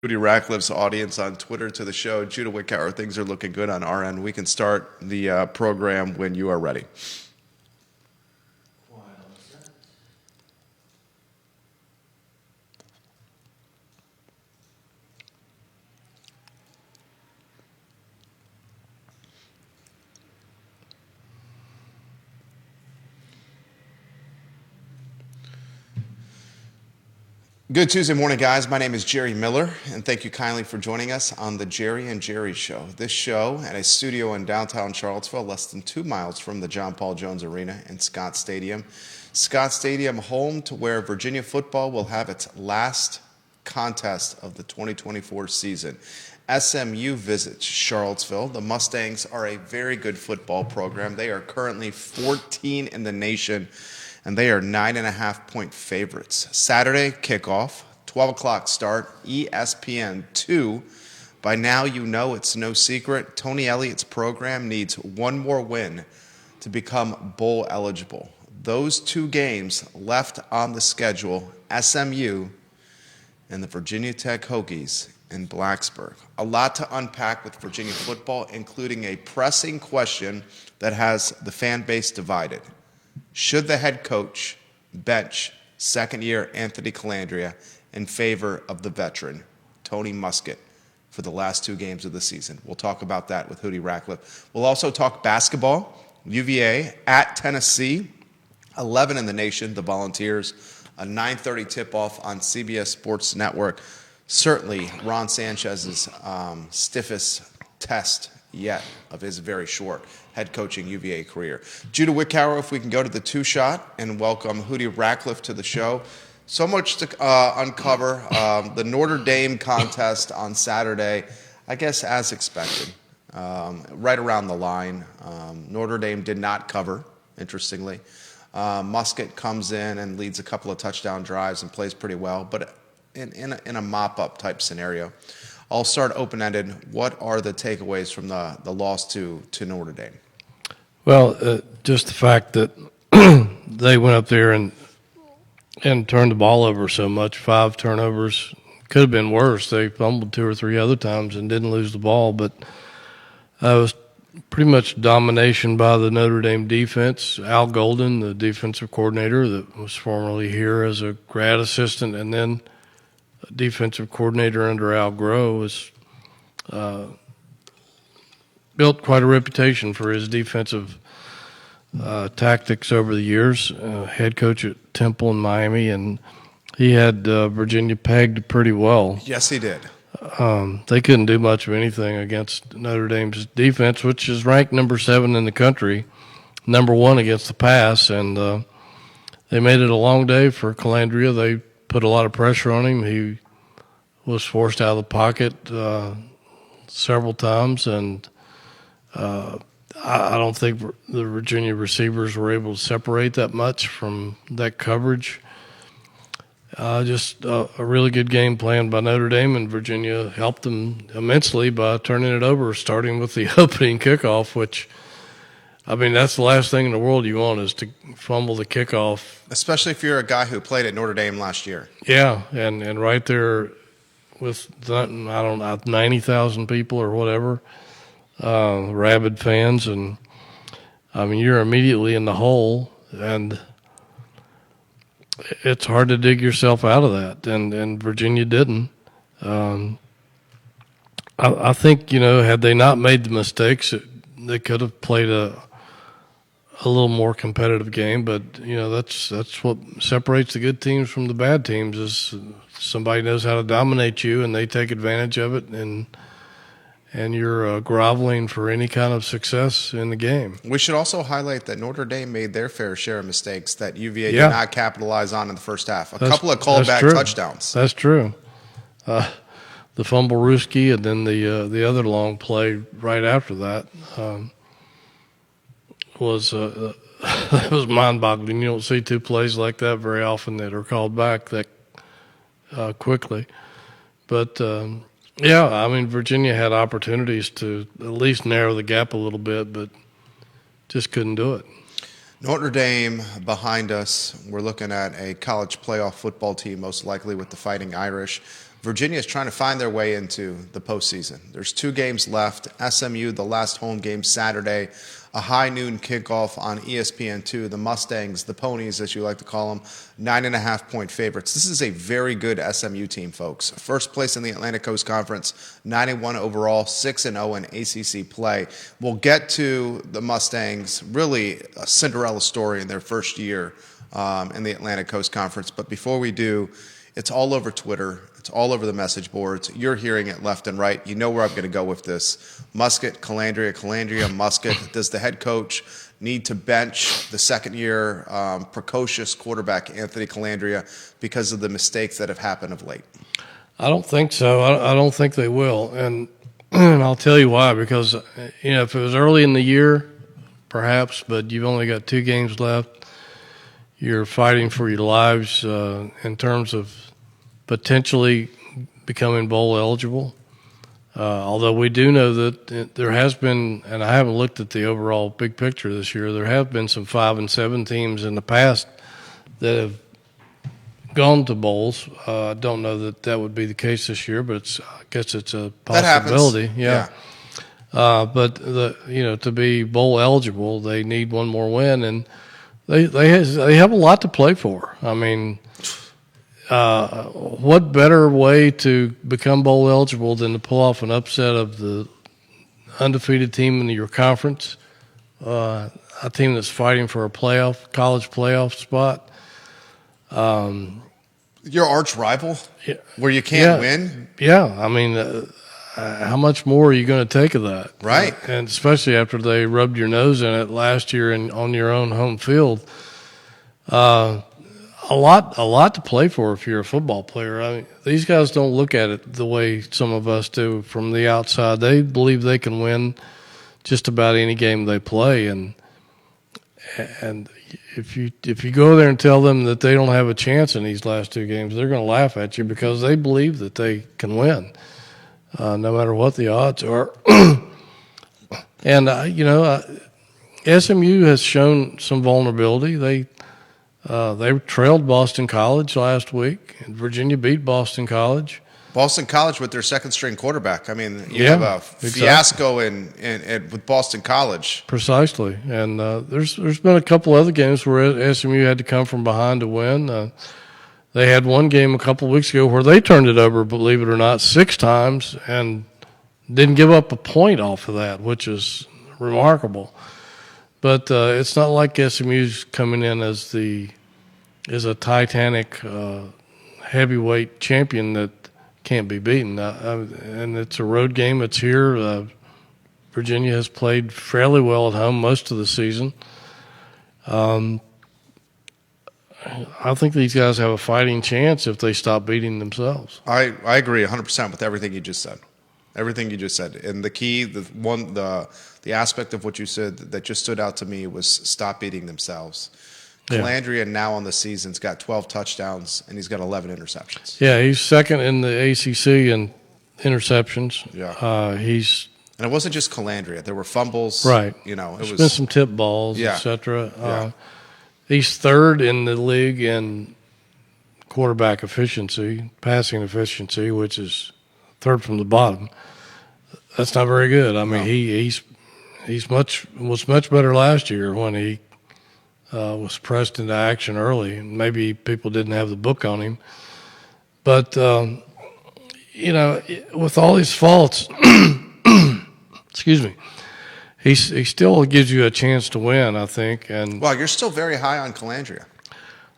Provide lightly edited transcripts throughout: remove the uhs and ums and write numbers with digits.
Judy Ratcliffe's audience on Twitter to the show. Judah Wickower, things are looking good on our end. We can start the program when you are ready. Good Tuesday morning, guys. My name is Jerry Miller, and thank you kindly for joining us on the Jerry and Jerry Show. This show at a studio in downtown Charlottesville, less than 2 miles from the John Paul Jones Arena in Scott Stadium. Scott Stadium, home to where Virginia football will have its last contest of the 2024 season. SMU visits Charlottesville. The Mustangs are a very good football program. They are currently 14 in the nation, and they are 9.5-point favorites. Saturday kickoff, 12 o'clock start, ESPN2. By now, you know it's no secret. Tony Elliott's program needs one more win to become bowl eligible. Those two games left on the schedule, SMU and the Virginia Tech Hokies in Blacksburg. A lot to unpack with Virginia football, including a pressing question that has the fan base divided. Should the head coach bench second-year Anthony Colandrea in favor of the veteran, Tony Muskett, for the last two games of the season? We'll talk about that with Hootie Ratcliffe. We'll also talk basketball. UVA at Tennessee, 11 in the nation, the Volunteers. A 9:30 tip-off on CBS Sports Network. Certainly Ron Sanchez's stiffest test yet of his very short head coaching UVA career. Judah Wickower, if we can go to the two-shot and welcome Hootie Ratcliffe to the show. So much to uncover. The Notre Dame contest on Saturday, I guess as expected, right around the line. Notre Dame did not cover, interestingly. Muskett comes in and leads a couple of touchdown drives and plays pretty well, but in a mop-up type scenario. I'll start open-ended. What are the takeaways from the loss to Notre Dame? Well, just the fact that they went up there and turned the ball over so much, 5 turnovers. Could have been worse. They fumbled 2 or 3 other times and didn't lose the ball, but it was pretty much domination by the Notre Dame defense. Al Golden, the defensive coordinator that was formerly here as a grad assistant and then defensive coordinator under Al Groh, was built quite a reputation for his defensive tactics over the years. Head coach at Temple in Miami, and he had Virginia pegged pretty well. Yes, he did. They couldn't do much of anything against Notre Dame's defense, which is ranked number 7 in the country, number 1 against the pass, and they made it a long day for Colandrea. They put a lot of pressure on him. He was forced out of the pocket several times, and I don't think the Virginia receivers were able to separate that much from that coverage. Just a really good game plan by Notre Dame, and Virginia helped them immensely by turning it over, starting with the opening kickoff, which, I mean, that's the last thing in the world you want is to fumble the kickoff. Especially if you're a guy who played at Notre Dame last year. Yeah, and right there with, I don't know, 90,000 people or whatever, rabid fans, and, I mean, you're immediately in the hole, and it's hard to dig yourself out of that, and Virginia didn't. I think, had they not made the mistakes, they could have played a little more competitive game, but that's what separates the good teams from the bad teams is somebody knows how to dominate you and they take advantage of it, and you're groveling for any kind of success in the game. We should also highlight that Notre Dame made their fair share of mistakes that UVA did not capitalize on in the first half. A couple of callback touchdowns. That's true. The fumble Ruski and then the other long play right after that was that was mind-boggling. You don't see 2 plays like that very often that are called back that quickly. But yeah, I mean, Virginia had opportunities to at least narrow the gap a little bit, but just couldn't do it. Notre Dame behind us. We're looking at a college playoff football team, most likely with the Fighting Irish. Virginia is trying to find their way into the postseason. There's 2 games left. SMU, the last home game Saturday, a high noon kickoff on ESPN2. The Mustangs, the Ponies, as you like to call them, 9.5-point favorites. This is a very good SMU team, folks. First place in the Atlantic Coast Conference, 9-1 overall, 6-0 in ACC play. We'll get to the Mustangs, really a Cinderella story in their first year in the Atlantic Coast Conference. But before we do, it's all over Twitter. It's all over the message boards. You're hearing it left and right. You know where I'm going to go with this. Muskett, Colandrea, Muskett. Does the head coach need to bench the second-year precocious quarterback Anthony Colandrea because of the mistakes that have happened of late? I don't think so. I don't think they will. And I'll tell you why. Because, if it was early in the year, perhaps, but you've only got 2 games left. You're fighting for your lives in terms of potentially becoming bowl eligible. Although we do know that there has been, and I haven't looked at the overall big picture this year, there have been some 5-7 teams in the past that have gone to bowls. I don't know that would be the case this year, but I guess it's a possibility. Yeah. But to be bowl eligible, they need one more win, and they have a lot to play for. I mean, what better way to become bowl eligible than to pull off an upset of the undefeated team in your conference, a team that's fighting for a college playoff spot? Your arch rival, where you can't win? Yeah, I mean, how much more are you going to take of that? Right. And especially after they rubbed your nose in it last year on your own home field. A lot to play for if you're a football player. I mean, these guys don't look at it the way some of us do from the outside. They believe they can win just about any game they play, and if you go there and tell them that they don't have a chance in these last 2 games, they're going to laugh at you because they believe that they can win, no matter what the odds are. And SMU has shown some vulnerability. They trailed Boston College last week, and Virginia beat Boston College. Boston College with their second-string quarterback. I mean, you have a fiasco with Boston College. Precisely. And there's been a couple other games where SMU had to come from behind to win. They had one game a couple of weeks ago where they turned it over, believe it or not, 6 times and didn't give up a point off of that, which is remarkable. But it's not like SMU's coming in as a Titanic heavyweight champion that can't be beaten. And it's a road game. It's here. Virginia has played fairly well at home most of the season. I think these guys have a fighting chance if they stop beating themselves. I agree 100% with everything you just said. Everything you just said. And the key, the aspect of what you said that just stood out to me was stop beating themselves. Colandrea now on the season's got 12 touchdowns, and he's got 11 interceptions. Yeah, he's second in the ACC in interceptions. Yeah. And it wasn't just Colandrea. There were fumbles. Right. There's been some tip balls, et cetera. He's third in the league in quarterback efficiency, passing efficiency, which is third from the bottom. That's not very good. I mean, he's was much better last year when he was pressed into action early. Maybe people didn't have the book on him, but with all his faults, excuse me, he still gives you a chance to win, I think. And well, you're still very high on Colandrea.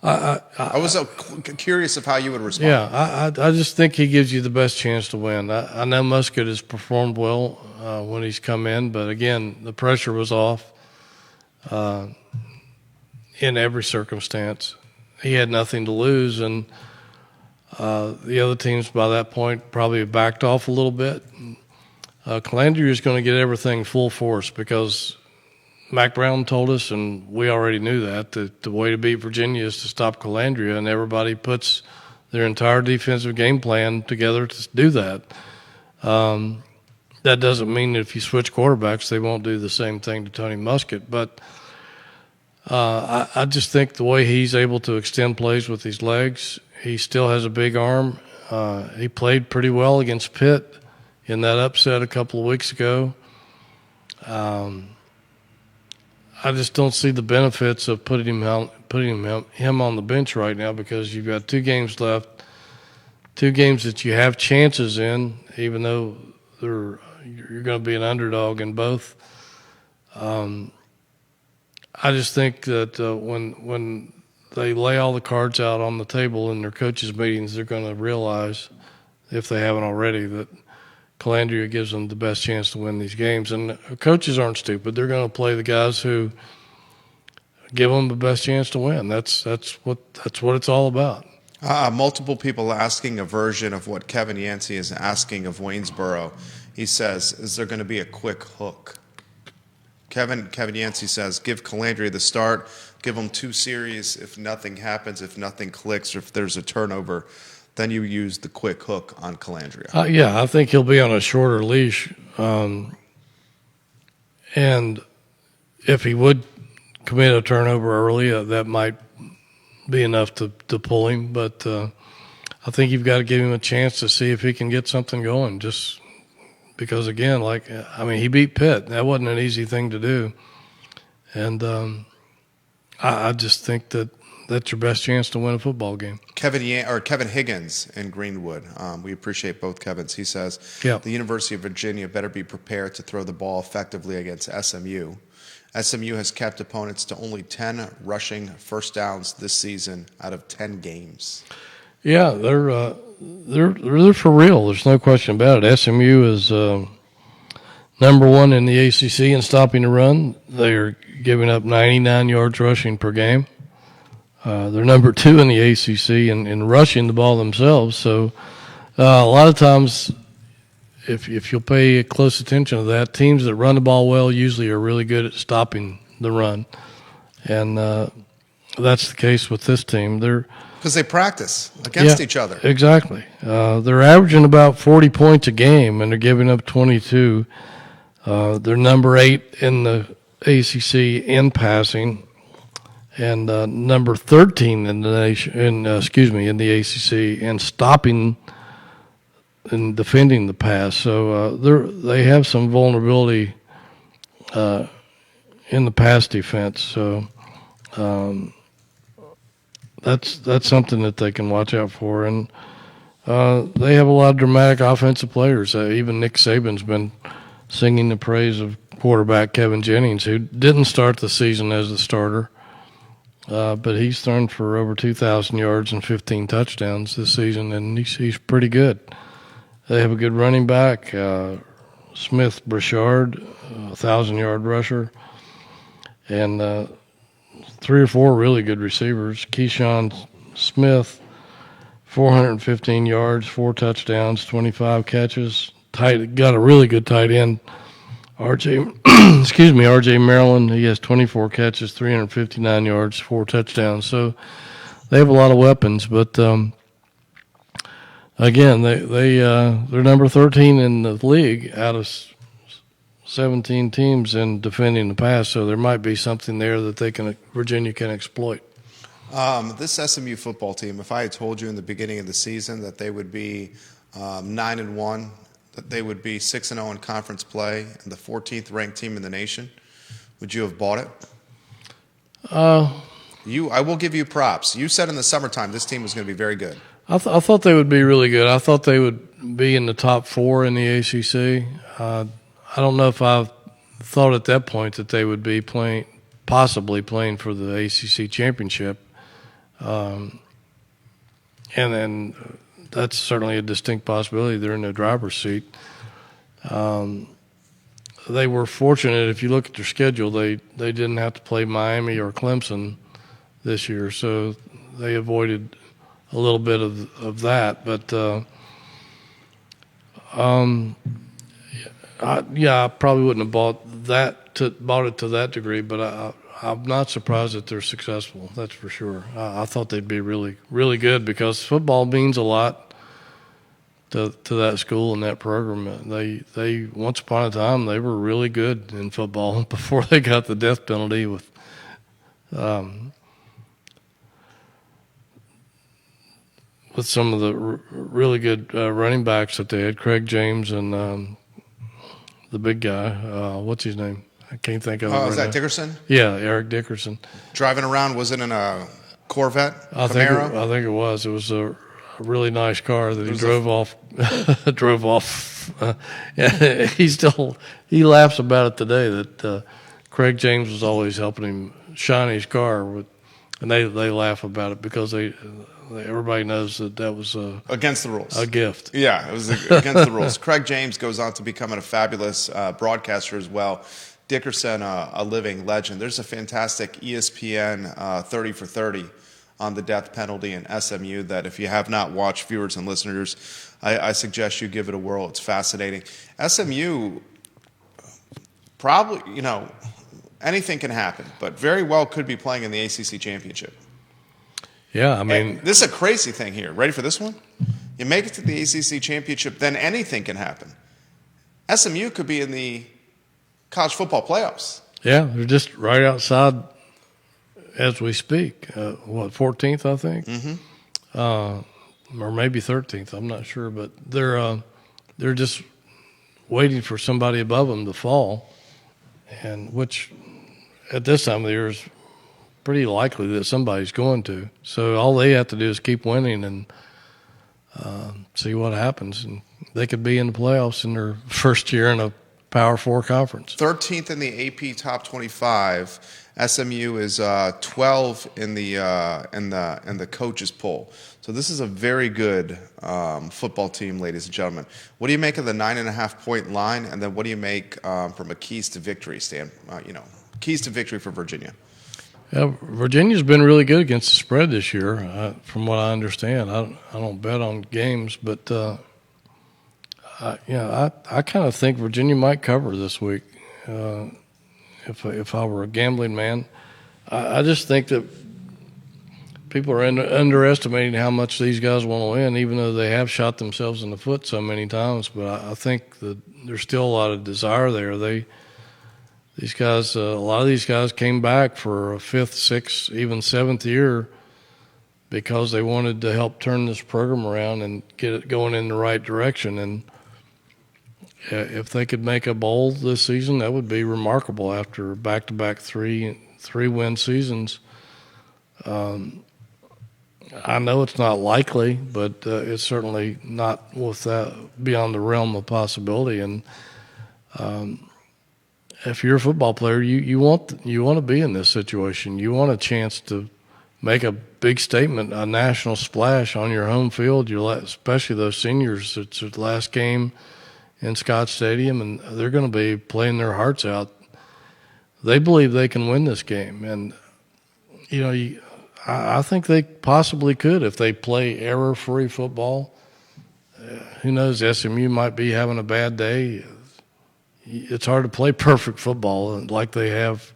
I was so curious of how you would respond. Yeah, I just think he gives you the best chance to win. I know Muskett has performed well when he's come in, but again, the pressure was off in every circumstance. He had nothing to lose, and the other teams by that point probably have backed off a little bit. Colandrea is going to get everything full force because Mac Brown told us, and we already knew that the way to beat Virginia is to stop Colandrea, and everybody puts their entire defensive game plan together to do that. That doesn't mean that if you switch quarterbacks, they won't do the same thing to Tony Muskett. But I just think the way he's able to extend plays with his legs, he still has a big arm. He played pretty well against Pitt in that upset a couple of weeks ago. I just don't see the benefits of putting him on the bench right now, because you've got 2 games left, 2 games that you have chances in, even though you're going to be an underdog in both. I just think that when they lay all the cards out on the table in their coaches' meetings, they're going to realize, if they haven't already, that Colandrea gives them the best chance to win these games. And coaches aren't stupid. They're going to play the guys who give them the best chance to win. That's what it's all about. Multiple people asking a version of what Kevin Yancey is asking of Waynesboro. He says, is there going to be a quick hook? Kevin Yancey says, give Colandrea the start, give them 2 series. If nothing happens, if nothing clicks, or if there's a turnover, then you use the quick hook on Colandrea. Yeah, I think he'll be on a shorter leash. And if he would commit a turnover early, that might be enough to pull him. But I think you've got to give him a chance to see if he can get something going, just because, again, he beat Pitt. That wasn't an easy thing to do. And I just think that's your best chance to win a football game. Kevin Higgins in Greenwood. We appreciate both Kevins. He says, the University of Virginia better be prepared to throw the ball effectively against SMU. SMU has kept opponents to only 10 rushing first downs this season out of 10 games. Yeah, they're for real. There's no question about it. SMU is number 1 in the ACC in stopping the run. They're giving up 99 yards rushing per game. They're number 2 in the ACC in rushing the ball themselves. So a lot of times, if you'll pay close attention to that, teams that run the ball well usually are really good at stopping the run. And that's the case with this team. Because they practice against each other. Exactly. They're averaging about 40 points a game, and they're giving up 22. They're number 8 in the ACC in passing, and number 13 in the nation. In the ACC in stopping and defending the pass. So they have some vulnerability in the pass defense. So. That's something that they can watch out for. And they have a lot of dramatic offensive players. Even Nick Saban's been singing the praise of quarterback Kevin Jennings, who didn't start the season as the starter, but he's thrown for over 2,000 yards and 15 touchdowns this season, and he's pretty good. They have a good running back, Smith Brashard, 1,000-yard rusher, and 3 or 4 really good receivers. Keyshawn Smith, 415 yards, 4 touchdowns, 25 catches. Got a really good tight end, R.J. Maryland. He has 24 catches, 359 yards, 4 touchdowns. So they have a lot of weapons. But again, they're number 13 in the league out of 17 teams in defending the pass, so there might be something there that Virginia can exploit. This SMU football team, if I had told you in the beginning of the season that they would be 9-1, that they would be 6-0 in conference play, and the 14th ranked team in the nation, would you have bought it? I will give you props. You said in the summertime this team was going to be very good. I thought they would be really good. I thought they would be in the top 4 in the ACC. I don't know if I thought at that point that they would be possibly playing for the ACC championship. And then that's certainly a distinct possibility. They're in the driver's seat. They were fortunate. If you look at their schedule, they didn't have to play Miami or Clemson this year, so they avoided a little bit of that. But I probably wouldn't have bought it to that degree, but I'm not surprised that they're successful. That's for sure. I thought they'd be really, really good, because football means a lot to that school and that program. They once upon a time they were really good in football before they got the death penalty with with some of the really good running backs that they had, Craig James and the big guy. What's his name? I can't think of it. Is that Dickerson? Yeah, Eric Dickerson. Driving around, was it in a Corvette? Camaro? I think it was. It was a really nice car that he drove off. Drove off. He laughs about it today that Craig James was always helping him shine his car, and they laugh about it because everybody knows that was against the rules, a gift. Yeah, it was against the rules. Craig James goes on to become a fabulous broadcaster as well. Dickerson, a living legend. There's a fantastic ESPN 30 for 30 on the death penalty in SMU that if you have not watched, viewers and listeners, I suggest you give it a whirl. It's fascinating. SMU, probably, anything can happen, but very well could be playing in the ACC championship. Yeah, I mean, and this is a crazy thing here. Ready for this one? You make it to the ACC championship, then anything can happen. SMU could be in the college football playoffs. Yeah, they're just right outside as we speak. 14th, I think, or maybe 13th. I'm not sure, but they're just waiting for somebody above them to fall, and which at this time of the year is pretty likely that somebody's going to. So all they have to do is keep winning and see what happens, and they could be in the playoffs in their first year in a Power 4 conference. 13th in the AP Top 25. SMU is 12 in the coaches poll. So this is a very good football team, ladies and gentlemen. What do you make of the 9.5-point line, and then what do you make from a keys to victory keys to victory for Virginia? Yeah, Virginia's been really good against the spread this year, from what I understand. I don't bet on games, but I kind of think Virginia might cover this week. If I were a gambling man, I just think that people are underestimating how much these guys want to win, even though they have shot themselves in the foot so many times. But I think that there's still a lot of desire there. These guys, a lot of these guys came back for a 5th, 6th, even 7th year because they wanted to help turn this program around and get it going in the right direction. And if they could make a bowl this season, that would be remarkable after back-to-back three-win seasons. I know it's not likely, but it's certainly not beyond the realm of possibility. And if you're a football player, you want to be in this situation. You want a chance to make a big statement, a national splash on your home field. Especially those seniors. It's their last game in Scott Stadium, and they're going to be playing their hearts out. They believe they can win this game, and I think they possibly could if they play error-free football. Who knows? SMU might be having a bad day. It's hard to play perfect football like they have,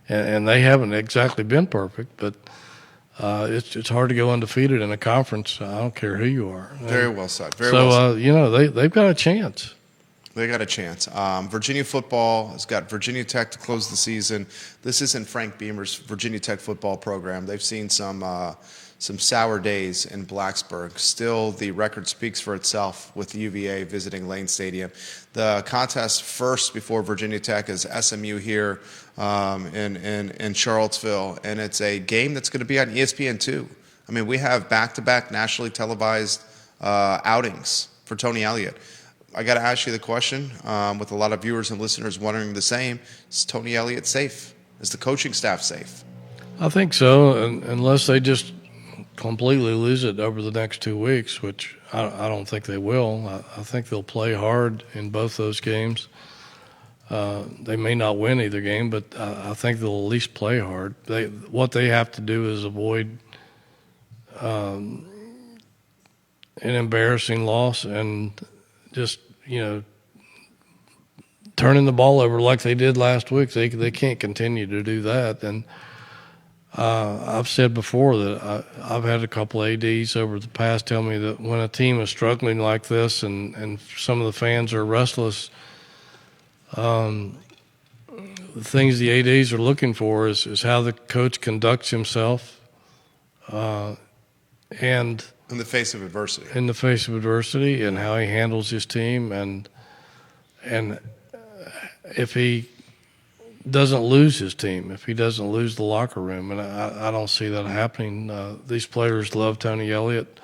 and they haven't exactly been perfect, but it's hard to go undefeated in a conference. I don't care who you are. Very well said. They've got a chance. They got a chance. Virginia football has got Virginia Tech to close the season. This isn't Frank Beamer's Virginia Tech football program. They've seen some sour days in Blacksburg. Still, the record speaks for itself with UVA visiting Lane Stadium. The contest first before Virginia Tech is SMU here in Charlottesville, and it's a game that's going to be on ESPN2. I mean, we have back-to-back nationally televised outings for Tony Elliott. I got to ask you the question, with a lot of viewers and listeners wondering the same: is Tony Elliott safe? Is the coaching staff safe? I think so, unless they just completely lose it over the next 2 weeks, which I don't think they will. I think they'll play hard in both those games. They may not win either game, but I think they'll at least play hard. What they have to do is avoid an embarrassing loss and just, turning the ball over like they did last week. They can't continue to do that. And I've said before that I've had a couple ADs over the past tell me that when a team is struggling like this and some of the fans are restless, the things the ADs are looking for is how the coach conducts himself and In the face of adversity. In the face of adversity, and how he handles his team, and if he doesn't lose his team, if he doesn't lose the locker room, and I don't see that happening. These players love Tony Elliott.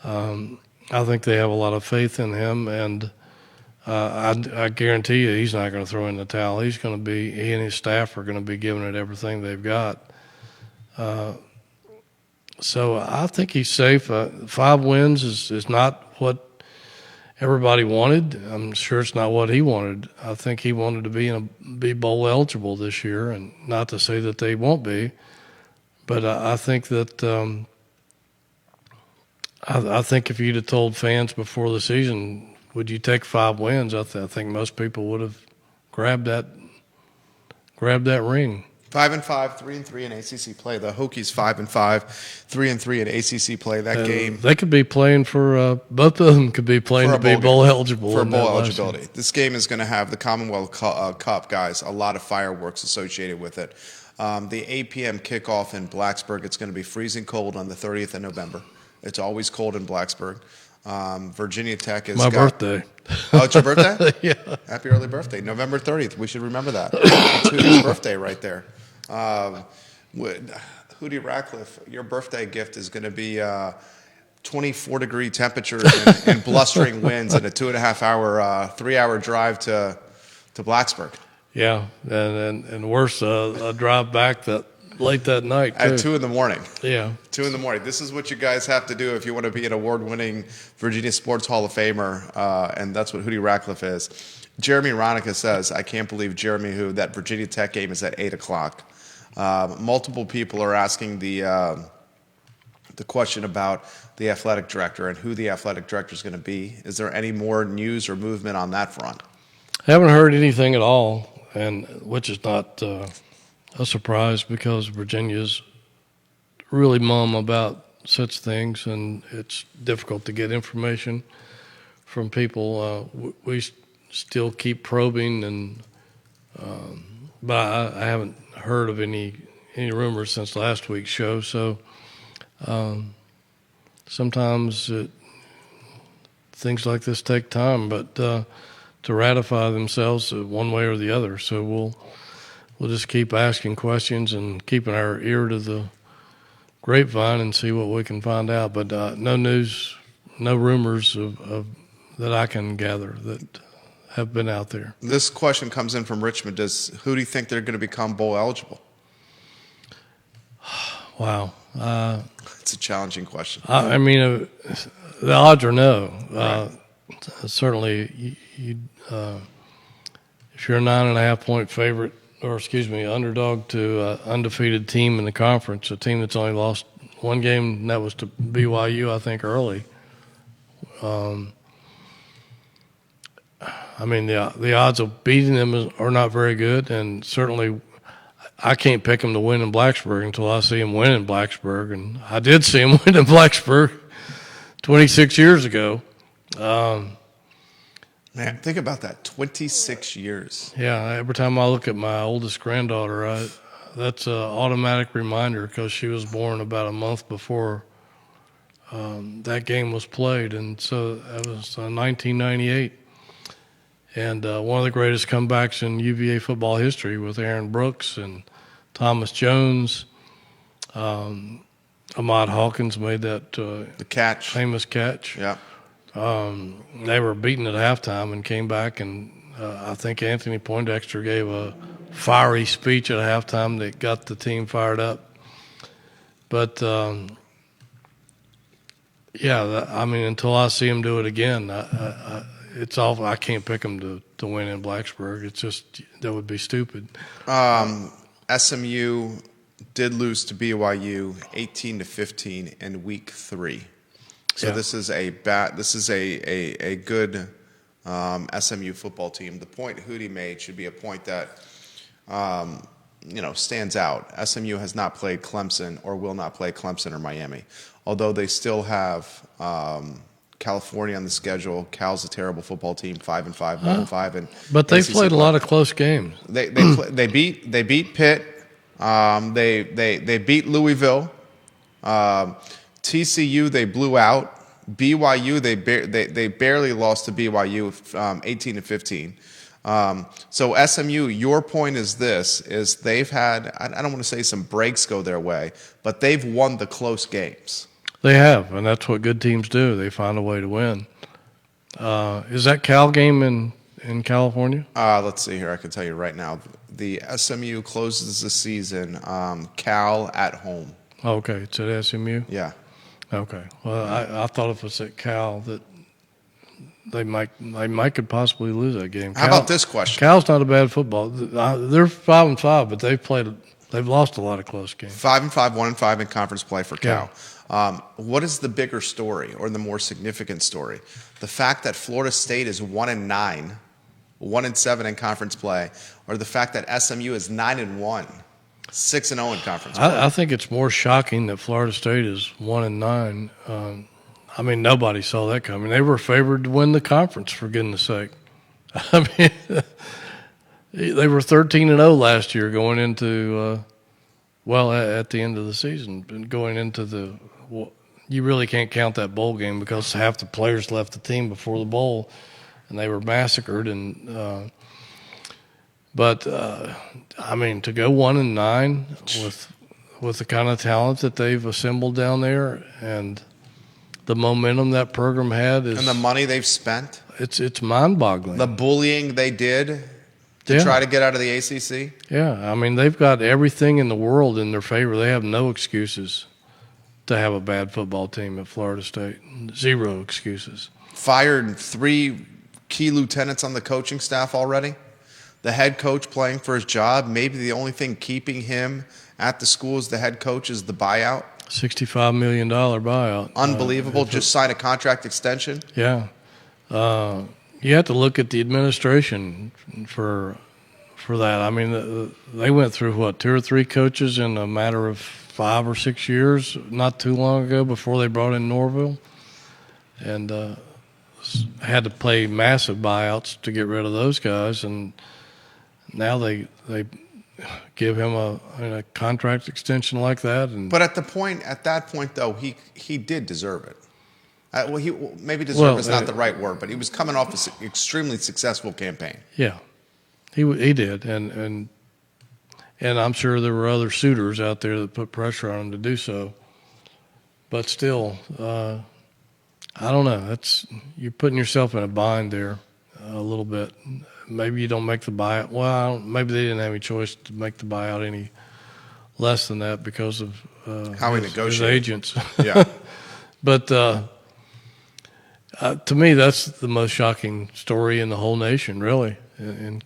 I think they have a lot of faith in him, and I guarantee you he's not going to throw in the towel. He and his staff are going to be giving it everything they've got. So I think he's safe. 5 wins is not what everybody wanted. I'm sure it's not what he wanted. I think he wanted to be bowl eligible this year, and not to say that they won't be, but I think that I think if you'd have told fans before the season, would you take 5 wins? I think most people would have grabbed that ring. 5-5, 3-3 in ACC play. The Hokies 5-5, 3-3 in ACC play. That game, they could be playing for both of them could be playing to be bowl eligible for bowl eligibility. This game is going to have the Commonwealth Cup, guys. A lot of fireworks associated with it. The 8 p.m. kickoff in Blacksburg. It's going to be freezing cold on the 30th of November. It's always cold in Blacksburg. Virginia Tech is my birthday. Oh, it's your birthday? Yeah. Happy early birthday, November 30th. We should remember that. It's Hootie's birthday right there. Hootie Ratcliffe, your birthday gift is going to be 24-degree temperatures and blustering winds and a 2.5-hour, 3-hour drive to Blacksburg. Yeah, and worse, a drive back late that night, too. At 2 in the morning. Yeah. 2 in the morning. This is what you guys have to do if you want to be an award-winning Virginia Sports Hall of Famer, and that's what Hootie Ratcliffe is. Jeremy Ronica says, I can't believe, Jeremy, that Virginia Tech game is at 8 o'clock. Multiple people are asking the question about the athletic director and who the athletic director is going to be. Is there any more news or movement on that front? I haven't heard anything at all, and which is not a surprise because Virginia's really mum about such things, and it's difficult to get information from people. We still keep probing, and but I haven't heard of any rumors since last week's show. So sometimes things like this take time, but to ratify themselves one way or the other. So we'll just keep asking questions and keeping our ear to the grapevine and see what we can find out. But no news, no rumors of that I can gather that have been out there. This question comes in from Richmond. Who do you think they're going to become bowl eligible? Wow. It's a challenging question. I mean, the odds are no. Right. Certainly, if you're a 9.5-point favorite, underdog to an undefeated team in the conference, a team that's only lost one game, and that was to BYU, I think, early. I mean, the odds of beating them are not very good, and certainly I can't pick them to win in Blacksburg until I see them win in Blacksburg, and I did see them win in Blacksburg 26 years ago. Man, think about that, 26 years. Yeah, every time I look at my oldest granddaughter, that's an automatic reminder because she was born about a month before that game was played, and so that was 1998. And one of the greatest comebacks in UVA football history with Aaron Brooks and Thomas Jones. Ahmad Hawkins made that the catch, famous catch. Yeah. They were beaten at halftime and came back, and I think Anthony Poindexter gave a fiery speech at halftime that got the team fired up. But, I mean, until I see him do it again, it's awful. I can't pick them to win in Blacksburg. It's just that would be stupid. SMU did lose to BYU 18-15 in week 3. So this is a good SMU football team. The point Hootie made should be a point that stands out. SMU has not played Clemson or will not play Clemson or Miami, although they still have California on the schedule. Cal's a terrible football team, 5-5, 1-5, and but they played a lot of close games. They beat Pitt. They beat Louisville. TCU they blew out. BYU they barely lost to BYU 18-15. So SMU, your point is this: is they've had, I don't want to say some breaks go their way, but they've won the close games. They have, and that's what good teams do. They find a way to win. Is that Cal game in California? Let's see here. I can tell you right now. The SMU closes the season. Cal at home. Okay, it's at SMU? Yeah. Okay. Well, I thought if it was at Cal that they might could possibly lose that game. How about this question? Cal's not a bad football. They're 5-5, but they've lost a lot of close games. 5-5, 1-5 in conference play for Cal. Yeah. What is the bigger story or the more significant story? The fact that Florida State is 1-9, 1-7 in conference play, or the fact that SMU is 9-1, 6-0 in conference play? I think it's more shocking that Florida State is 1-9. I mean, nobody saw that coming. They were favored to win the conference, for goodness sake. I mean, they were 13-0 last year going into, at the end of the season, going into you really can't count that bowl game because half the players left the team before the bowl, and they were massacred. But I mean, to go 1-9 with the kind of talent that they've assembled down there and the momentum that program had and the money they've spent, it's mind-boggling. The bullying they did to try to get out of the ACC. Yeah, I mean, they've got everything in the world in their favor. They have no excuses to have a bad football team at Florida State. Zero excuses. Fired 3 key lieutenants on the coaching staff already. The head coach playing for his job. Maybe the only thing keeping him at the school as the head coach is the buyout. $65 million buyout. Unbelievable. Just signed a contract extension. Yeah. You have to look at the administration for that. I mean, they went through, 2 or 3 coaches in a matter of 5 or 6 years, not too long ago, before they brought in Norville. And had to pay massive buyouts to get rid of those guys. And now they give him a contract extension like that. But at that point, though, he did deserve it. Maybe deserve is not the right word, but he was coming off an extremely successful campaign. Yeah, he did, and I'm sure there were other suitors out there that put pressure on him to do so. But still, I don't know. You're putting yourself in a bind there a little bit. Maybe you don't make the buyout. Well, maybe they didn't have any choice to make the buyout any less than that because of how he negotiated his agents. Yeah, but. To me, that's the most shocking story in the whole nation, really, in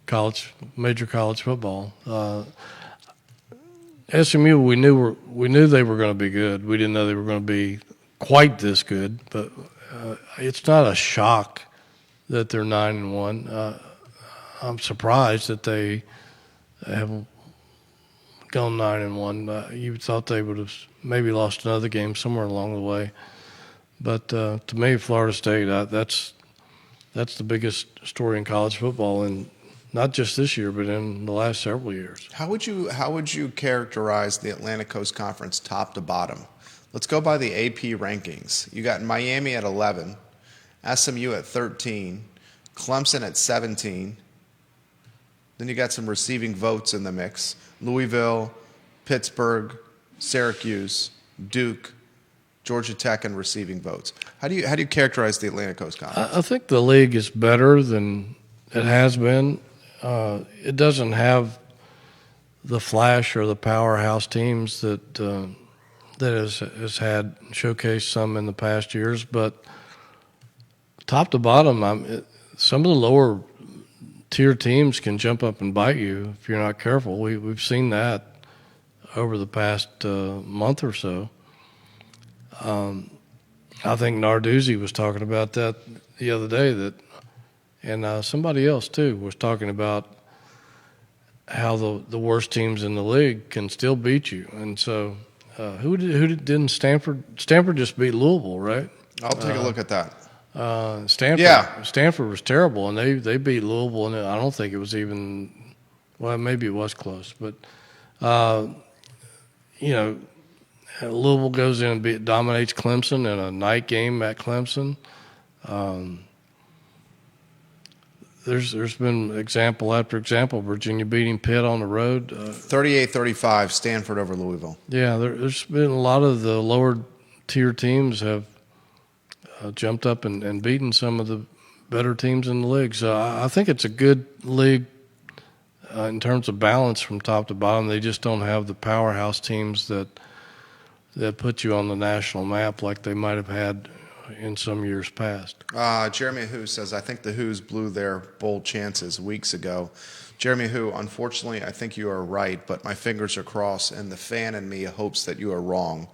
major college football. SMU, we knew they were going to be good. We didn't know they were going to be quite this good, but it's not a shock that they're 9-1. I'm surprised that they have gone 9-1. You thought they would have maybe lost another game somewhere along the way. But to me, Florida State, that's the biggest story in college football, and not just this year, but in the last several years. How would you characterize the Atlantic Coast Conference top to bottom? Let's go by the AP rankings. You got Miami at 11, SMU at 13, Clemson at 17. Then you got some receiving votes in the mix: Louisville, Pittsburgh, Syracuse, Duke, Georgia Tech, and receiving votes. How do you characterize the Atlantic Coast Conference? I think the league is better than it has been. It doesn't have the flash or the powerhouse teams that has had showcased some in the past years, but top to bottom, some of the lower tier teams can jump up and bite you if you're not careful. We've seen that over the past month or so. I think Narduzzi was talking about that the other day, and somebody else too was talking about how the worst teams in the league can still beat you. And so, didn't Stanford just beat Louisville, right? I'll take a look at that. Stanford was terrible, and they beat Louisville, and I don't think it was even, well, maybe it was close, but Louisville goes in and dominates Clemson in a night game at Clemson. There's been example after example. Virginia beating Pitt on the road. 38-35, Stanford over Louisville. Yeah, there's been a lot of the lower tier teams have jumped up and beaten some of the better teams in the league. So I think it's a good league in terms of balance from top to bottom. They just don't have the powerhouse teams that put you on the national map like they might have had in some years past. Jeremy Hu says, I think the Who's blew their bold chances weeks ago. Jeremy Hu, unfortunately, I think you are right, but my fingers are crossed, and the fan in me hopes that you are wrong.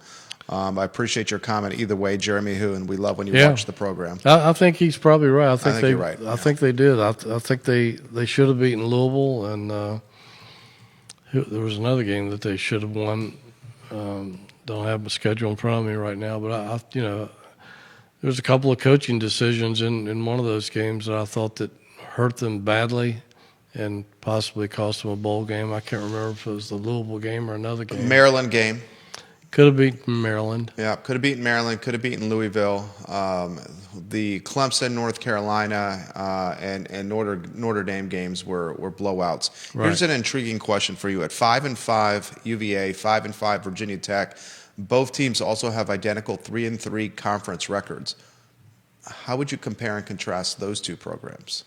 I appreciate your comment either way, Jeremy Hu, and we love when you watch the program. I think he's probably right. I think you're right. I think they did. I think they should have beaten Louisville, and there was another game that they should have won. Don't have my schedule in front of me right now, but there was a couple of coaching decisions in one of those games that I thought that hurt them badly and possibly cost them a bowl game. I can't remember if it was the Louisville game or another game. Maryland game. Could have beaten Maryland. Yeah, could have beaten Maryland, could have beaten Louisville. The Clemson, North Carolina, and Notre Dame games were blowouts. Right. Here's an intriguing question for you. At 5-5 UVA, 5-5 Virginia Tech, both teams also have identical 3-3 conference records. How would you compare and contrast those two programs?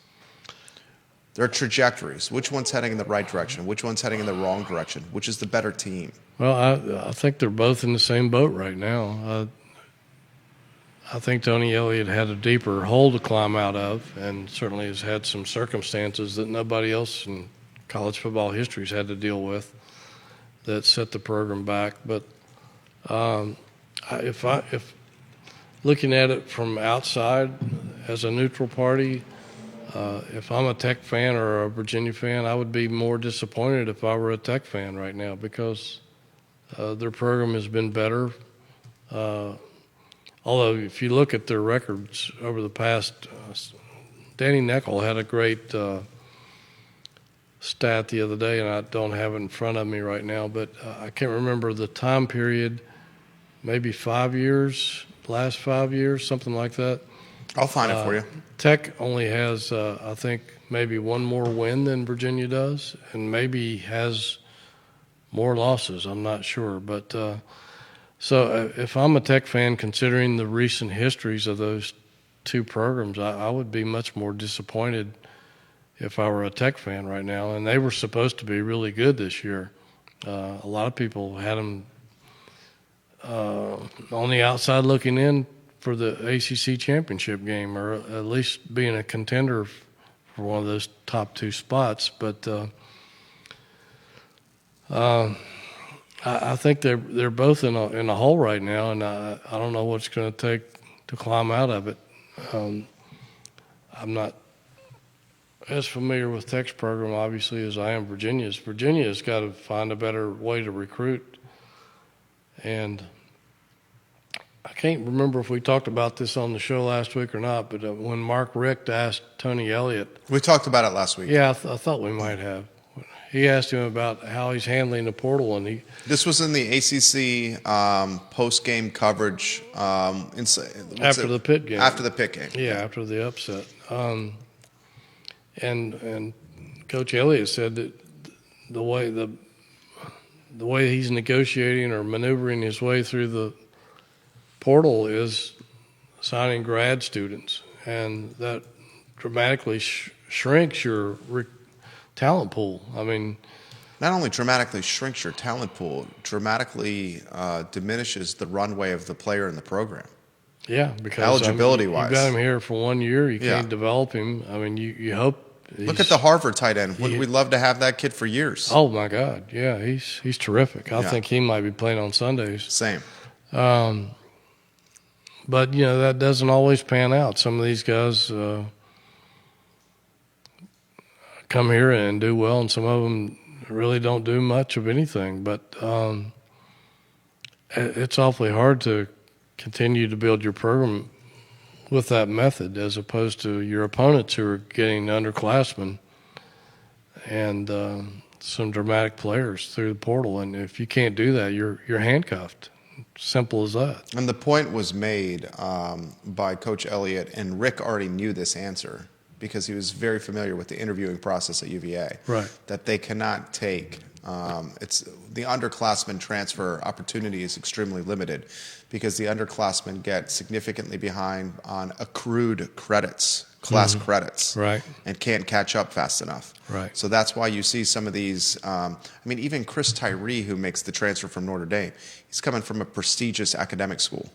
Their trajectories. Which one's heading in the right direction? Which one's heading in the wrong direction? Which is the better team? Well, I think they're both in the same boat right now. I think Tony Elliott had a deeper hole to climb out of, and certainly has had some circumstances that nobody else in college football history has had to deal with that set the program back. But if looking at it from outside as a neutral party, if I'm a Tech fan or a Virginia fan, I would be more disappointed if I were a Tech fan right now because their program has been better. Although if you look at their records over the past, Danny Neckel had a great stat the other day, and I don't have it in front of me right now, but I can't remember the time period, maybe 5 years, last 5 years, something like that. I'll find it for you. Tech only has, I think, maybe one more win than Virginia does, and maybe has more losses. I'm not sure. But so if I'm a Tech fan, considering the recent histories of those two programs, I would be much more disappointed if I were a Tech fan right now. And they were supposed to be really good this year. A lot of people had them on the outside looking in for the ACC championship game, or at least being a contender for one of those top two spots. But I think they're both in a hole right now, and I don't know what it's going to take to climb out of it. I'm not as familiar with Tech's program, obviously, as I am Virginia's. Virginia's got to find a better way to recruit, and I can't remember if we talked about this on the show last week or not, but when Mark Richt asked Tony Elliott. We talked about it last week. Yeah, I thought we might have. He asked him about how he's handling the portal, and This was in the ACC post-game coverage. After the Pitt game. After the Pitt game. Yeah, after the upset. And Coach Elliott said that the way he's negotiating or maneuvering his way through the portal is signing grad students, and that dramatically shrinks your talent pool. I mean, not only dramatically shrinks your talent pool, dramatically diminishes the runway of the player in the program. Yeah, because eligibility-wise, you got him here for 1 year. You can't develop him. I mean, you hope. Look at the Harvard tight end. We'd love to have that kid for years. Oh my God, yeah, he's terrific. I think he might be playing on Sundays. Same. But that doesn't always pan out. Some of these guys come here and do well, and some of them really don't do much of anything. But it's awfully hard to continue to build your program with that method, as opposed to your opponents who are getting underclassmen and some dramatic players through the portal. And if you can't do that, you're handcuffed. Simple as that. And the point was made by Coach Elliott, and Rick already knew this answer because he was very familiar with the interviewing process at UVA. Right. That they cannot take. It's the underclassmen transfer opportunity is extremely limited because the underclassmen get significantly behind on accrued credits, class credits, Right. and can't catch up fast enough. Right. So that's why you see some of these. Even Chris Tyree, who makes the transfer from Notre Dame, he's coming from a prestigious academic school.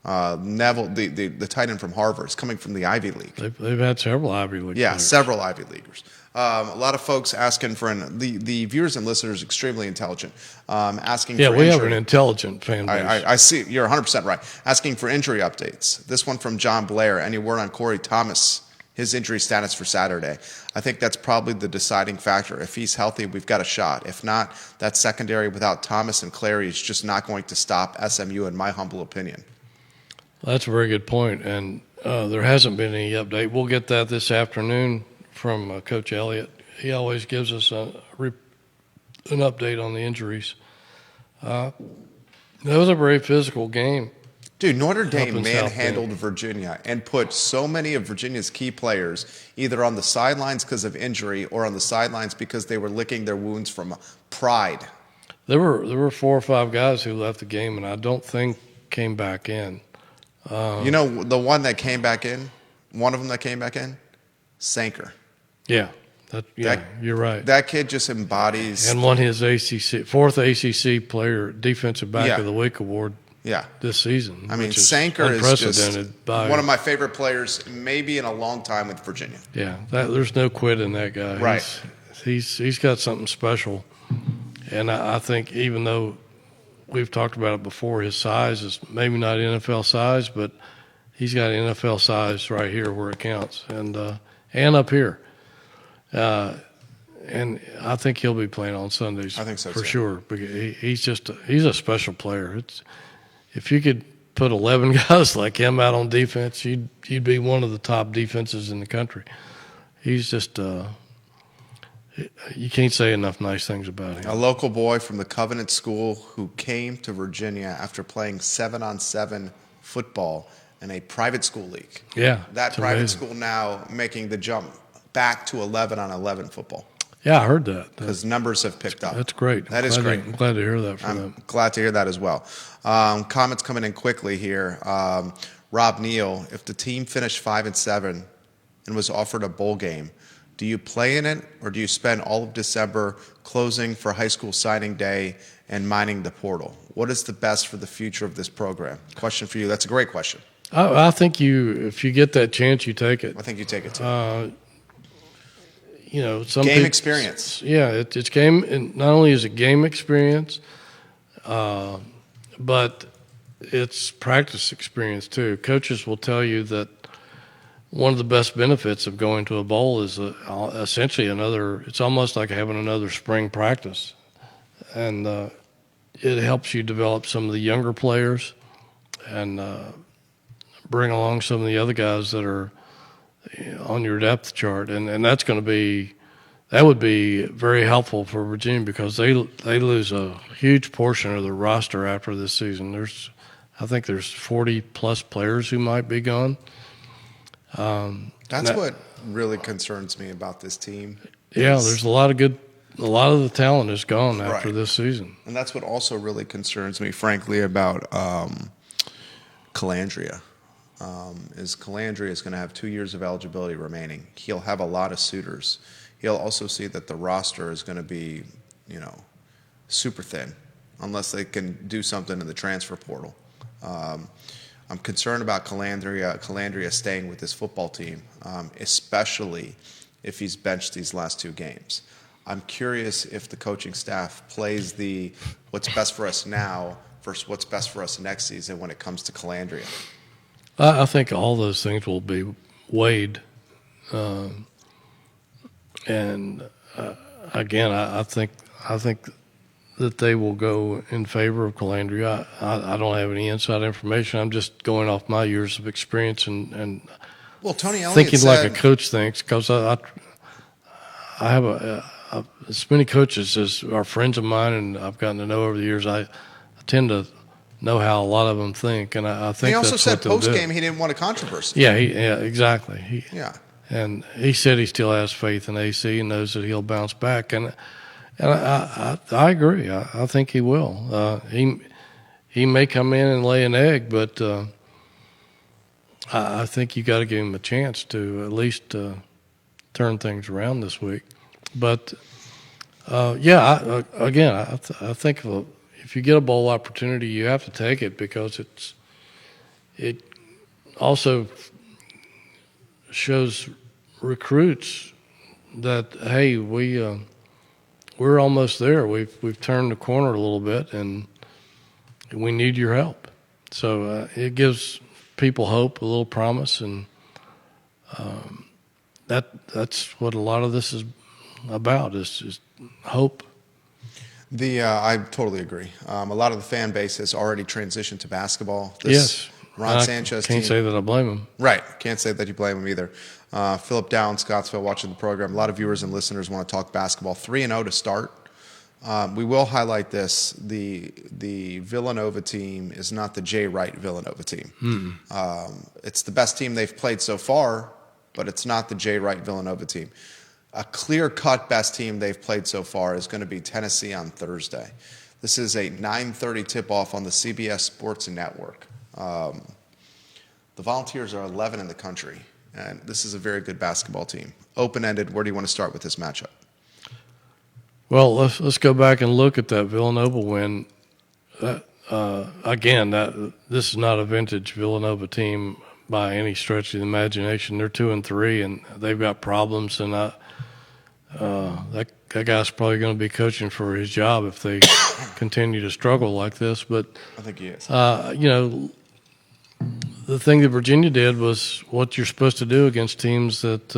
Neville, the tight end from Harvard, is coming from the Ivy League. They've had several Ivy League players. Several Ivy Leaguers. A lot of folks asking for the viewers and listeners extremely intelligent. Asking for we have injury. an intelligent fan base. I see. You're 100% right. Asking for injury updates. This one from John Blair. Any word on Corey Thomas, his injury status for Saturday? I think that's probably the deciding factor. If he's healthy, we've got a shot. If not, that secondary without Thomas and Clary is just not going to stop SMU, in my humble opinion. That's a very good point, and there hasn't been any update. We'll get that this afternoon from Coach Elliott. He always gives us an update on the injuries. That was a very physical game. Dude, Notre Dame South manhandled Virginia and put so many of Virginia's key players either on the sidelines because of injury or on the sidelines because they were licking their wounds from pride. There were 4 or 5 guys who left the game, and I don't think came back in. The one that came back in, one of them that came back in, Sanker. Yeah, you're right. That kid just embodies. And won his fourth ACC player defensive back of the week award. Yeah. This season. Sanker is just by one of my favorite players, maybe in a long time with Virginia. Yeah, there's no quit in that guy. Right. He's got something special, and I think even though we've talked about it before, his size is maybe not NFL size, but he's got NFL size right here where it counts, and up here. And I think he'll be playing on Sundays. I think so for too. sure. Because he's a special player. If you could put 11 guys like him out on defense, you'd be one of the top defenses in the country. He's just you can't say enough nice things about him. A local boy from the Covenant School who came to Virginia after playing 7-on-7 football in a private school league. Yeah, that private school now making the jump back to 11-on-11 football. Yeah, I heard that. Because numbers have picked up. That's great. That is great. I'm glad to hear that from them. I'm glad to hear that as well. Comments coming in quickly here. Rob Neal, if the team finished 5-7 and was offered a bowl game, do you play in it or do you spend all of December closing for high school signing day and mining the portal? What is the best for the future of this program? Question for you. That's a great question. I think if you get that chance, you take it. I think you take it too. Some game experience. Yeah, it's game. And not only is it game experience, but it's practice experience too. Coaches will tell you that one of the best benefits of going to a bowl is essentially it's almost like having another spring practice. And it helps you develop some of the younger players and bring along some of the other guys that are on your depth chart. And that would be very helpful for Virginia because they lose a huge portion of their roster after this season. I think there's 40-plus players who might be gone. That's what really concerns me about this team. Yeah, there's a lot of the talent is gone after this season. And that's what also really concerns me, frankly, about Colandrea. Colandrea is going to have 2 years of eligibility remaining. He'll have a lot of suitors. He'll also see that the roster is going to be, super thin unless they can do something in the transfer portal. I'm concerned about Colandrea staying with this football team, especially if he's benched these last 2 games. I'm curious if the coaching staff plays the what's best for us now versus what's best for us next season when it comes to Colandrea. I think all those things will be weighed. And again, I think that they will go in favor of Colandrea. I don't have any inside information. I'm just going off my years of experience and Tony Elliott thinking said, like a coach thinks because I have as many coaches as are friends of mine and I've gotten to know over the years. I tend to know how a lot of them think, and I think He also that's said what they'll do. post game he didn't want a controversy. Yeah, exactly. Yeah. And he said he still has faith in AC and knows that he'll bounce back. And I agree. I think he will. He may come in and lay an egg, but I think you got to give him a chance to at least turn things around this week. But I think if you get a bowl opportunity, you have to take it, because it also shows recruits that, hey, we're almost there. We've turned the corner a little bit, and we need your help. So it gives people hope, a little promise, and that's what a lot of this is about, is hope. I totally agree. A lot of the fan base has already transitioned to basketball. Yes. Ron Sanchez can't team. say that I blame him. Right. Can't say that you blame him either. Philip Down, Scottsville, watching the program. A lot of viewers and listeners want to talk basketball. 3-0 to start. We will highlight this. The Villanova team is not the Jay Wright Villanova team. It's the best team they've played so far, but it's not the Jay Wright Villanova team. A clear-cut best team they've played so far is going to be Tennessee on Thursday. This is a 9:30 tip-off on the CBS Sports Network. The Volunteers are 11 in the country, and this is a very good basketball team. Open-ended, where do you want to start with this matchup? Well, let's go back and look at that Villanova win. Again, this is not a vintage Villanova team by any stretch of the imagination. They're 2-3, and they've got problems, and that guy's probably going to be coaching for his job if they continue to struggle like this. But I think he is. The thing that Virginia did was what you're supposed to do against teams that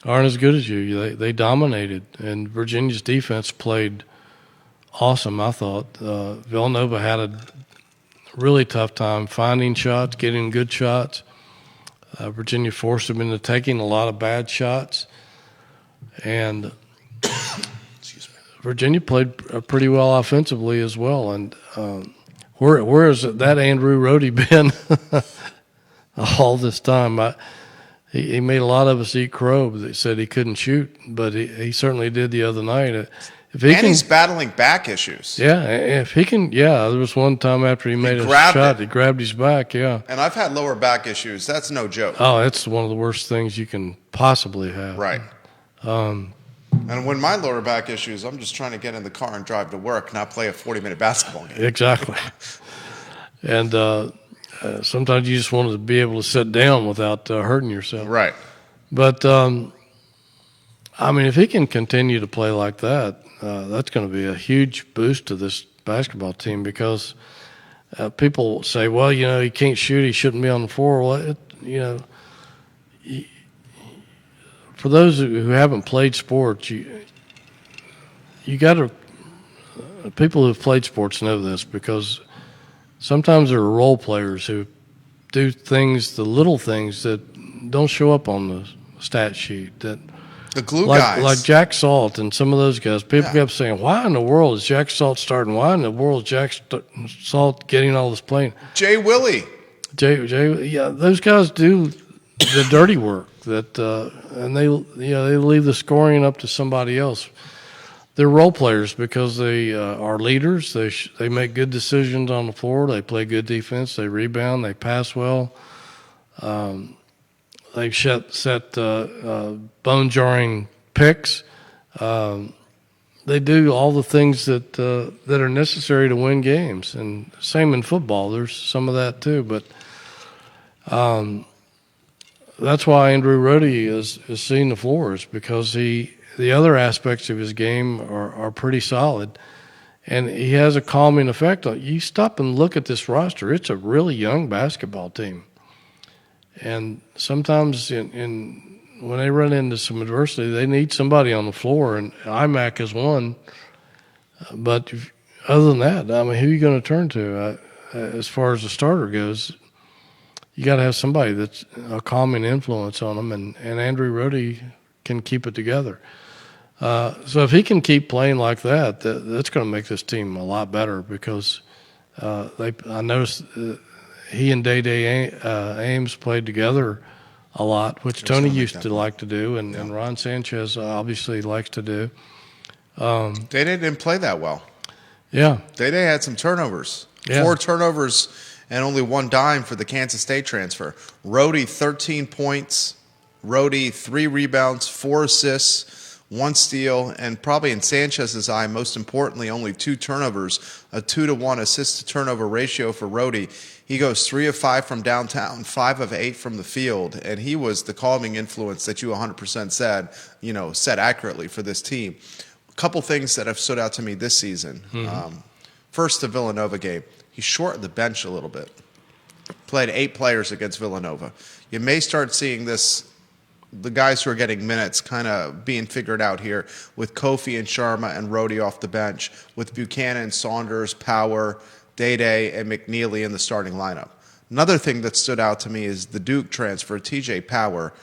aren't as good as you. They dominated, and Virginia's defense played awesome, I thought. Villanova had a really tough time finding shots, getting good shots. Virginia forced them into taking a lot of bad shots. And Virginia played pretty well offensively as well. And where has that Andrew Rohde been all this time? He made a lot of us eat crow. They said he couldn't shoot, but he certainly did the other night. He's battling back issues. Yeah, if he can, there was one time after he made a shot, he grabbed his back, yeah. And I've had lower back issues. That's no joke. Oh, it's one of the worst things you can possibly have. Right. And when my lower back issues, I'm just trying to get in the car and drive to work, not play a 40-minute basketball game. Exactly. And sometimes you just want to be able to sit down without hurting yourself. Right. But, if he can continue to play like that, that's going to be a huge boost to this basketball team, because people say, well, he can't shoot, he shouldn't be on the floor. Well, for those who haven't played sports, you got to – people who have played sports know this, because sometimes there are role players who do things, the little things that don't show up on the stat sheet, that – the glue guys. Like Jack Salt and some of those guys. People kept saying, why in the world is Jack Salt starting? Why in the world is Jack Salt getting all this playing? Jay Willie. Those guys do the dirty work, and they leave the scoring up to somebody else. They're role players because they are leaders. They make good decisions on the floor. They play good defense. They rebound. They pass well. They've set bone-jarring picks. They do all the things that are necessary to win games, and same in football. There's some of that too, but that's why Andrew Rohde is seeing the floor, is because the other aspects of his game are pretty solid, and he has a calming effect on you. Stop and look at this roster; it's a really young basketball team. And sometimes when they run into some adversity, they need somebody on the floor, and IMAC is one. But other than that, who are you going to turn to? As far as the starter goes, you got to have somebody that's a calming influence on them, and Andrew Rohde can keep it together. So if he can keep playing like that, that's going to make this team a lot better, because I noticed he and Day Ames played together a lot, which Tony used to like to do, and Ron Sanchez obviously likes to do. Day didn't play that well. Yeah. Day had some turnovers. Yeah. 4 turnovers and only 1 dime for the Kansas State transfer. Rhodey, 13 points. Rhodey, 3 rebounds, 4 assists, 1 steal, and probably in Sanchez's eye, most importantly, only 2 turnovers, a 2-to-1 assist-to-turnover ratio for Rhodey. He goes 3 of 5 from downtown, 5 of 8 from the field, and he was the calming influence that you 100% said accurately for this team. A couple things that have stood out to me this season. First, the Villanova game. He shortened the bench a little bit. Played 8 players against Villanova. You may start seeing this, the guys who are getting minutes kind of being figured out here with Kofi and Sharma and Rhodey off the bench, with Buchanan, Saunders, Power, Day, and McNeely in the starting lineup. Another thing that stood out to me is the Duke transfer, TJ Power,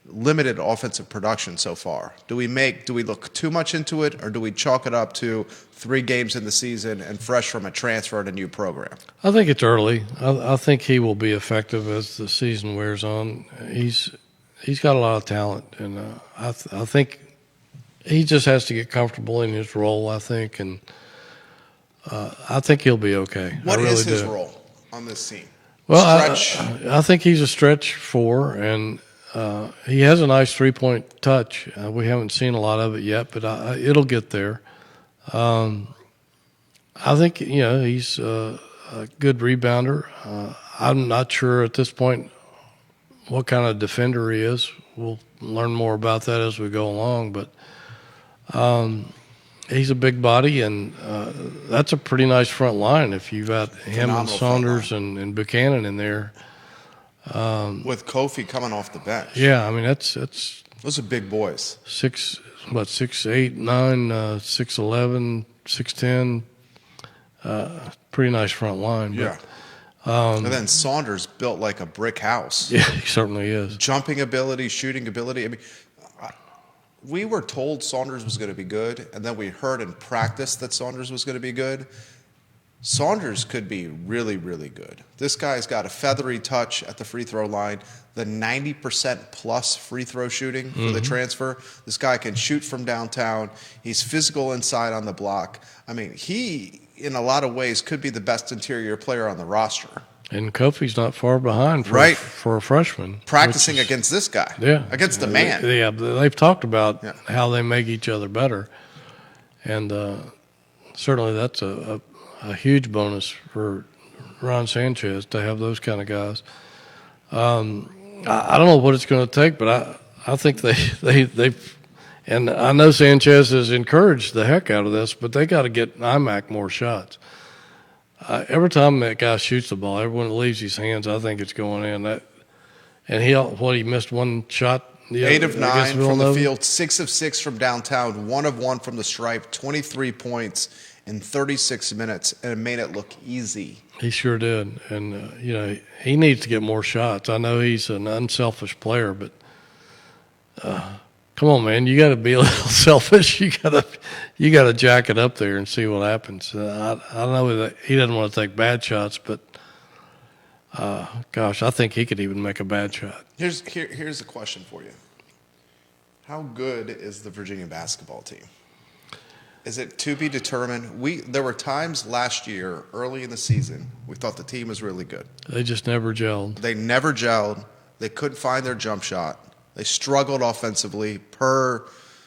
limited offensive production so far. Do we look too much into it, or do we chalk it up to 3 games in the season and fresh from a transfer at a new program? I think it's early. I think he will be effective as the season wears on. He's got a lot of talent, and I think he just has to get comfortable in his role, I think, and I think he'll be okay. What is his role on this team? Well, Stretch? I think he's a stretch 4, and he has a nice 3-point touch. We haven't seen a lot of it yet, but it'll get there. I think he's a good rebounder. I'm not sure at this point what kind of defender he is. We'll learn more about that as we go along, but he's a big body, and that's a pretty nice front line if you've got him and Saunders and Buchanan in there. With Kofi coming off the bench. Yeah, I mean that's those are big boys. 6'8", 9, 6'11", 6'10". Pretty nice front line. Yeah. And then Saunders built like a brick house. Yeah, he certainly is. Jumping ability, shooting ability. I mean, we were told Saunders was going to be good, and then we heard in practice that Saunders was going to be good. Saunders could be really, really good. This guy's got a feathery touch at the free throw line, the 90% plus free throw shooting for the transfer. This guy can shoot from downtown. He's physical inside on the block. I mean, he, in a lot of ways, could be the best interior player on the roster. And Kofi's not far behind for a freshman. Practicing against this guy. Yeah. Against the man. Yeah, they've talked about how they make each other better. And certainly that's a huge bonus for Ron Sanchez to have those kind of guys. I don't know what it's going to take, but I think they've and I know Sanchez has encouraged the heck out of this, but they got to get IMAC more shots. Every time that guy shoots the ball, everyone leaves his hands, I think it's going in. He missed 1 shot. 8 of 9 from the field, 6 of 6 from downtown, 1 of 1 from the stripe, 23 points in 36 minutes, and it made it look easy. He sure did, and he needs to get more shots. I know he's an unselfish player, but come on, man, you got to be a little selfish. You got to jack it up there and see what happens. I know that he doesn't want to take bad shots, but gosh, I think he could even make a bad shot. Here's a question for you: how good is the Virginia basketball team? Is it to be determined? There were times last year, early in the season, we thought the team was really good. They just never gelled. They never gelled. They couldn't find their jump shot. They struggled offensively, per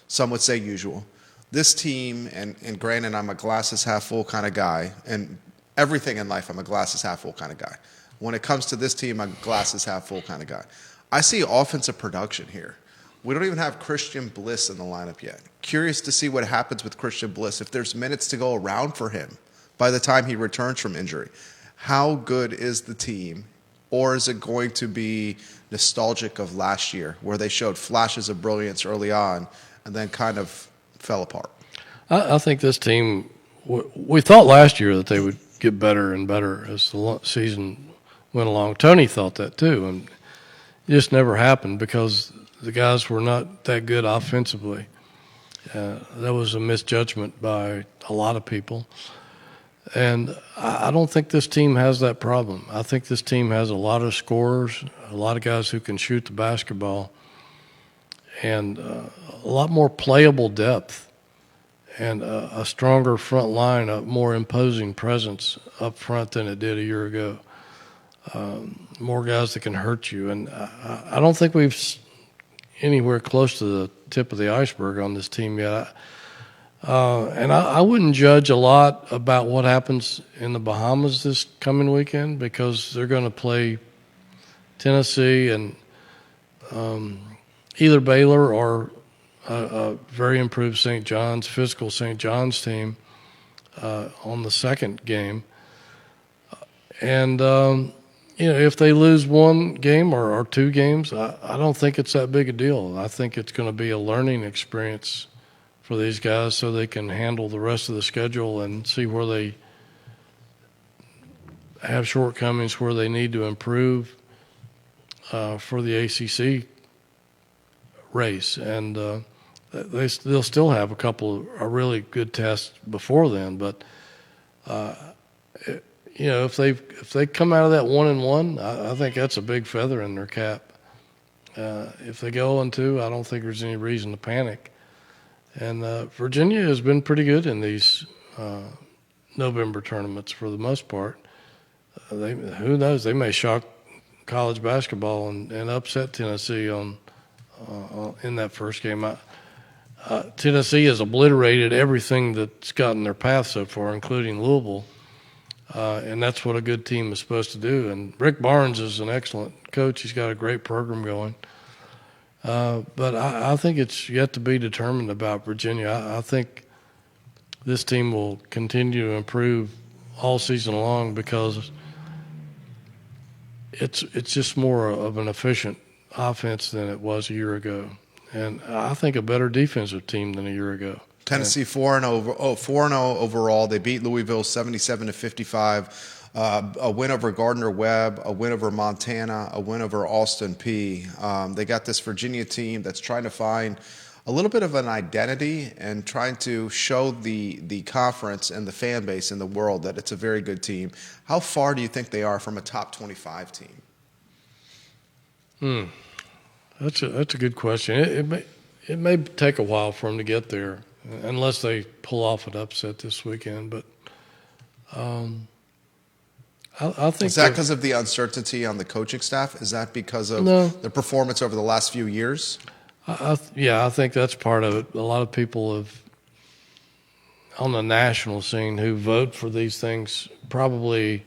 some would say usual. This team, and granted, I'm a glasses half full kind of guy, and everything in life, I'm a glasses half full kind of guy. When it comes to this team, I'm a glasses half full kind of guy. I see offensive production here. We don't even have Christian Bliss in the lineup yet. Curious to see what happens with Christian Bliss, if there's minutes to go around for him by the time he returns from injury. How good is the team? Or is it going to be nostalgic of last year, where they showed flashes of brilliance early on and then kind of fell apart? I think this team, we thought last year that they would get better and better as the season went along. Tony thought that too, and it just never happened because the guys were not that good offensively. That was a misjudgment by a lot of people. And I don't think this team has that problem. I think this team has a lot of scorers, a lot of guys who can shoot the basketball, and a lot more playable depth, and a stronger front line, a more imposing presence up front than it did a year ago. More guys that can hurt you. And I don't think we've anywhere close to the tip of the iceberg on this team yet. And I wouldn't judge a lot about what happens in the Bahamas this coming weekend, because they're going to play Tennessee and either Baylor or a very improved St. John's, physical St. John's team on the second game. And, if they lose one game or two games, I don't think it's that big a deal. I think it's going to be a learning experience for these guys so they can handle the rest of the schedule and see where they have shortcomings, where they need to improve for the ACC race. And they'll still have a couple of really good tests before then. But, if they come out of that 1-1, I think that's a big feather in their cap. If they go 0-2, I don't think there's any reason to panic. And Virginia has been pretty good in these November tournaments for the most part. Who knows? They may shock college basketball and upset Tennessee in that first game. Tennessee has obliterated everything that's gotten their path so far, including Louisville. And that's what a good team is supposed to do. And Rick Barnes is an excellent coach. He's got a great program going. But I think it's yet to be determined about Virginia. I think this team will continue to improve all season long, because it's just more of an efficient offense than it was a year ago. And I think a better defensive team than a year ago. Tennessee 4-0 overall. They beat Louisville 77-55. A win over Gardner-Webb, a win over Montana, a win over Austin Peay. They got this Virginia team that's trying to find a little bit of an identity and trying to show the conference and the fan base in the world that it's a very good team. How far do you think they are from a top 25 team? That's a good question. It may take a while for them to get there, unless they pull off an upset this weekend. But I think is that because of the uncertainty on the coaching staff? Is that because of the performance over the last few years? I think that's part of it. A lot of people on the national scene who vote for these things probably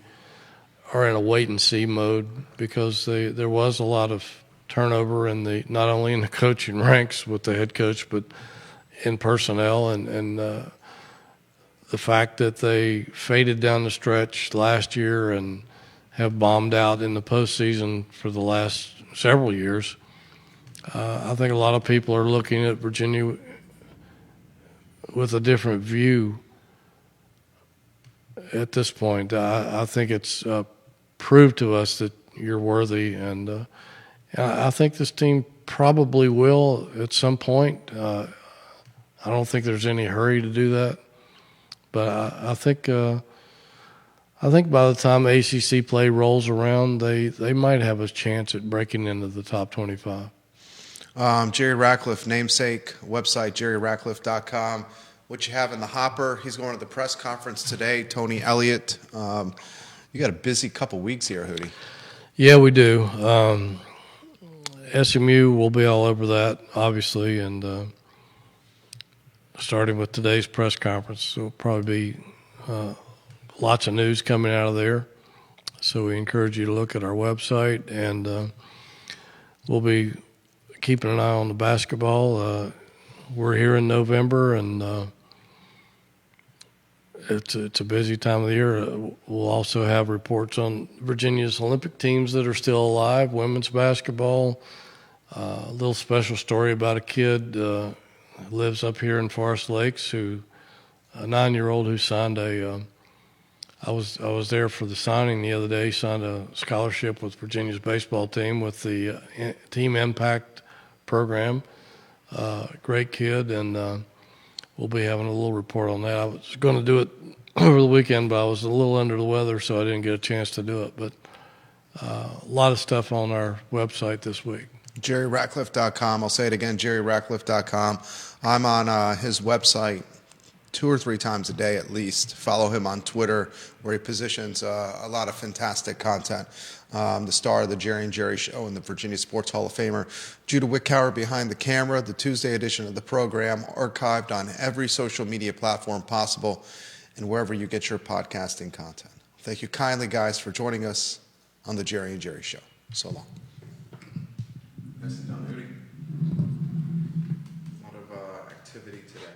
are in a wait-and-see mode, because there was a lot of turnover not only in the coaching ranks with the head coach, but in personnel, and the fact that they faded down the stretch last year and have bombed out in the postseason for the last several years. I think a lot of people are looking at Virginia with a different view at this point. I think it's proved to us that you're worthy, and I think this team probably will at some point. I don't think there's any hurry to do that, but I think by the time ACC play rolls around, they might have a chance at breaking into the top 25. Jerry Ratcliffe, namesake, website jerryratcliffe.com. What you have in the hopper? He's going to the press conference today. Tony Elliott. You got a busy couple weeks here, Hootie. Yeah, we do. SMU will be all over that, obviously, and starting with today's press conference, there'll probably be lots of news coming out of there. So we encourage you to look at our website, and we'll be keeping an eye on the basketball. We're here in November, and it's a busy time of the year. We'll also have reports on Virginia's Olympic teams that are still alive, women's basketball. A little special story about a kid who lives up here in Forest Lakes, a 9-year-old who signed I was there for the signing the other day. He signed a scholarship with Virginia's baseball team with the Team Impact program. Great kid, and we'll be having a little report on that. I was going to do it over the weekend, but I was a little under the weather, so I didn't get a chance to do it. But a lot of stuff on our website this week. JerryRatcliffe.com. I'll say it again, JerryRatcliffe.com. I'm on his website 2 or 3 times a day at least. Follow him on Twitter, where he positions a lot of fantastic content. The star of the Jerry and Jerry Show and the Virginia Sports Hall of Famer, Judah Wickhauer behind the camera. The Tuesday edition of the program archived on every social media platform possible and wherever you get your podcasting content. Thank you kindly, guys, for joining us on the Jerry and Jerry Show. So long. Nice and done, Hootie. A lot of activity today.